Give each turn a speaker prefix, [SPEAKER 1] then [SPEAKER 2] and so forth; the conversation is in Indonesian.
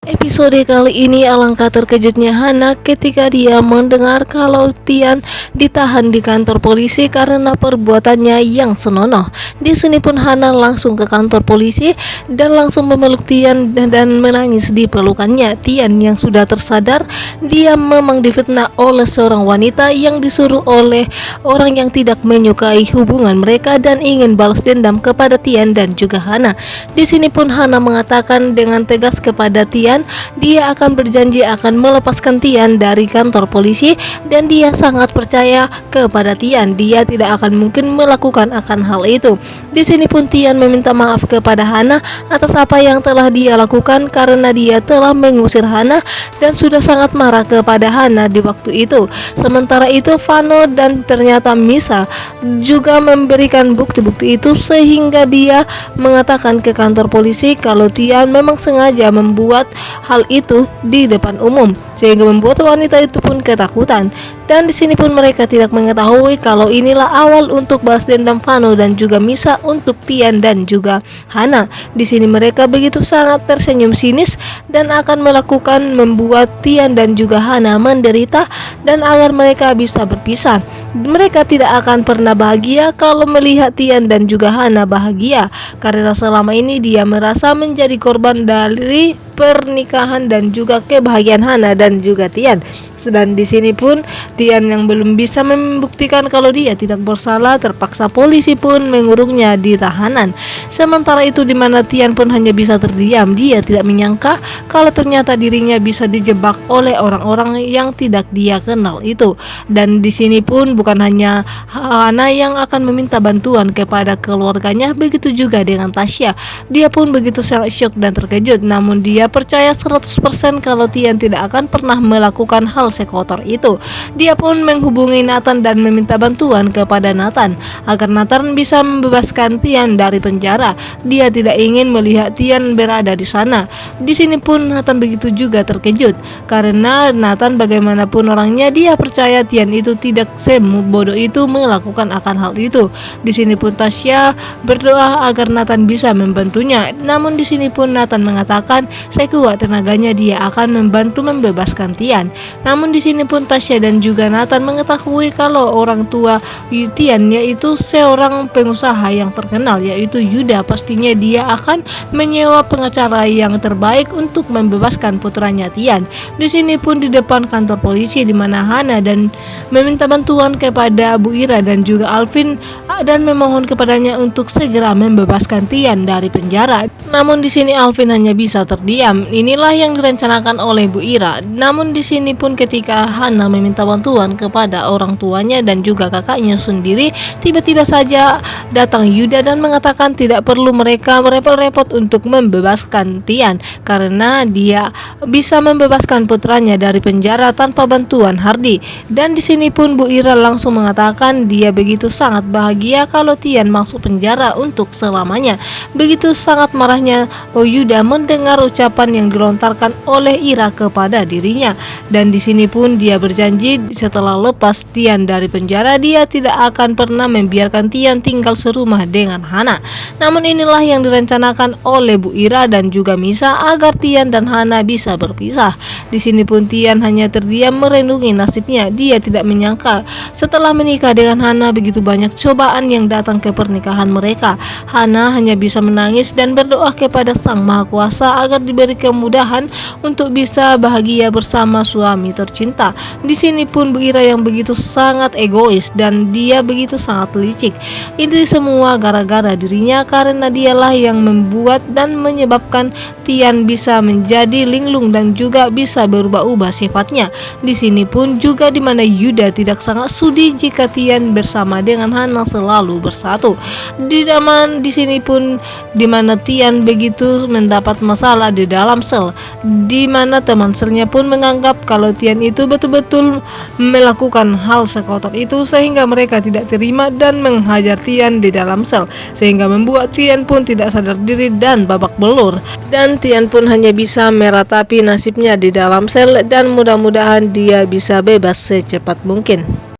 [SPEAKER 1] Episode kali ini alangkah terkejutnya Hana ketika dia mendengar kalau Tian ditahan di kantor polisi karena perbuatannya yang senonoh. Di sini pun Hana langsung ke kantor polisi dan langsung memeluk Tian dan menangis di pelukannya. Tian yang sudah tersadar dia memang difitnah oleh seorang wanita yang disuruh oleh orang yang tidak menyukai hubungan mereka dan ingin balas dendam kepada Tian dan juga Hana. Di sini pun Hana mengatakan dengan tegas kepada Tian dia akan berjanji akan melepaskan Tian dari kantor polisi dan dia sangat percaya kepada Tian. Dia tidak akan mungkin melakukan akan hal itu. Di sini pun Tian meminta maaf kepada Hana atas apa yang telah dia lakukan karena dia telah mengusir Hana dan sudah sangat marah kepada Hana di waktu itu. Sementara itu Vano dan ternyata Misa juga memberikan bukti-bukti itu sehingga dia mengatakan ke kantor polisi kalau Tian memang sengaja membuat hal itu di depan umum sehingga membuat wanita itu pun ketakutan. Dan di sini pun mereka tidak mengetahui kalau inilah awal untuk balas dendam Vano dan juga Misa untuk Tian dan juga Hana. Di sini mereka begitu sangat tersenyum sinis dan akan melakukan membuat Tian dan juga Hana menderita dan agar mereka bisa berpisah. Mereka tidak akan pernah bahagia kalau melihat Tian dan juga Hana bahagia karena selama ini dia merasa menjadi korban dari pernikahan dan juga kebahagiaan Hana dan juga Tian. Dan di sini pun Tian yang belum bisa membuktikan kalau dia tidak bersalah, terpaksa polisi pun mengurungnya di tahanan. Sementara itu di mana Tian pun hanya bisa terdiam. Dia tidak menyangka kalau ternyata dirinya bisa dijebak oleh orang-orang yang tidak dia kenal itu. Dan di sini pun bukan hanya Hana yang akan meminta bantuan kepada keluarganya, begitu juga dengan Tasya. Dia pun begitu sangat syok dan terkejut, namun dia percaya 100% kalau Tian tidak akan pernah melakukan hal sekotor itu. Dia pun menghubungi Nathan dan meminta bantuan kepada Nathan agar Nathan bisa membebaskan Tian dari penjara. Dia tidak ingin melihat Tian berada di sana. Di sini pun Nathan begitu juga terkejut karena Nathan bagaimanapun orangnya dia percaya Tian itu tidak sebodoh itu melakukan akan hal itu. Di sini pun Tasya berdoa agar Nathan bisa membantunya. Namun di sini pun Nathan mengatakan sekuat tenaganya dia akan membantu membebaskan Tian. Namun di sini pun Tasya dan juga Nathan mengetahui kalau orang tua Tian yaitu seorang pengusaha yang terkenal yaitu Yuda. Pastinya dia akan menyewa pengacara yang terbaik untuk membebaskan putranya Tian. Di sini pun di depan kantor polisi di mana Hana dan meminta bantuan kepada Bu Ira dan juga Alvin dan memohon kepadanya untuk segera membebaskan Tian dari penjara. Namun di sini Alvin hanya bisa terdiam. Inilah yang direncanakan oleh Bu Ira. Namun di sini pun ketika Hana meminta bantuan kepada orang tuanya dan juga kakaknya sendiri, tiba-tiba saja datang Yuda dan mengatakan tidak perlu mereka repot-repot untuk membebaskan Tian karena dia bisa membebaskan putranya dari penjara tanpa bantuan Hardy. Dan di sini pun Bu Ira langsung mengatakan dia begitu sangat bahagia kalau Tian masuk penjara untuk selamanya. Begitu sangat marahnya Yuda mendengar ucapan yang dilontarkan oleh Ira kepada dirinya. Dan di sini pun dia berjanji setelah lepas Tian dari penjara dia tidak akan pernah membiarkan Tian tinggal serumah dengan Hana. Namun inilah yang direncanakan oleh Bu Ira dan juga Misa agar Tian dan Hana bisa berpisah. Di sini pun Tian hanya terdiam merenungi nasibnya. Dia tidak menyangka setelah menikah dengan Hana begitu banyak cobaan yang datang ke pernikahan mereka. Hana hanya bisa menangis dan berdoa kepada Sang Maha Kuasa agar diberi kemudahan untuk bisa bahagia bersama suami tercinta. Di sini pun Bu Ira yang begitu sangat egois dan dia begitu sangat licik. Ini semua gara-gara dirinya karena dialah yang membuat dan menyebabkan Tian bisa menjadi linglung dan juga bisa berubah-ubah sifatnya. Di sini pun juga di mana Yuda tidak sangat sudi jika Tian bersama dengan Hana selalu bersatu. Di sini pun di mana Tian begitu mendapat masalah di dalam sel, di mana teman selnya pun menganggap kalau Tian itu betul-betul melakukan hal sekotor itu sehingga mereka tidak terima dan menghajar Tian di dalam sel sehingga membuat Tian pun tidak sadar diri dan babak belur. Dan Tian pun hanya bisa meratapi nasibnya di dalam sel dan mudah-mudahan dia bisa bebas secepat mungkin.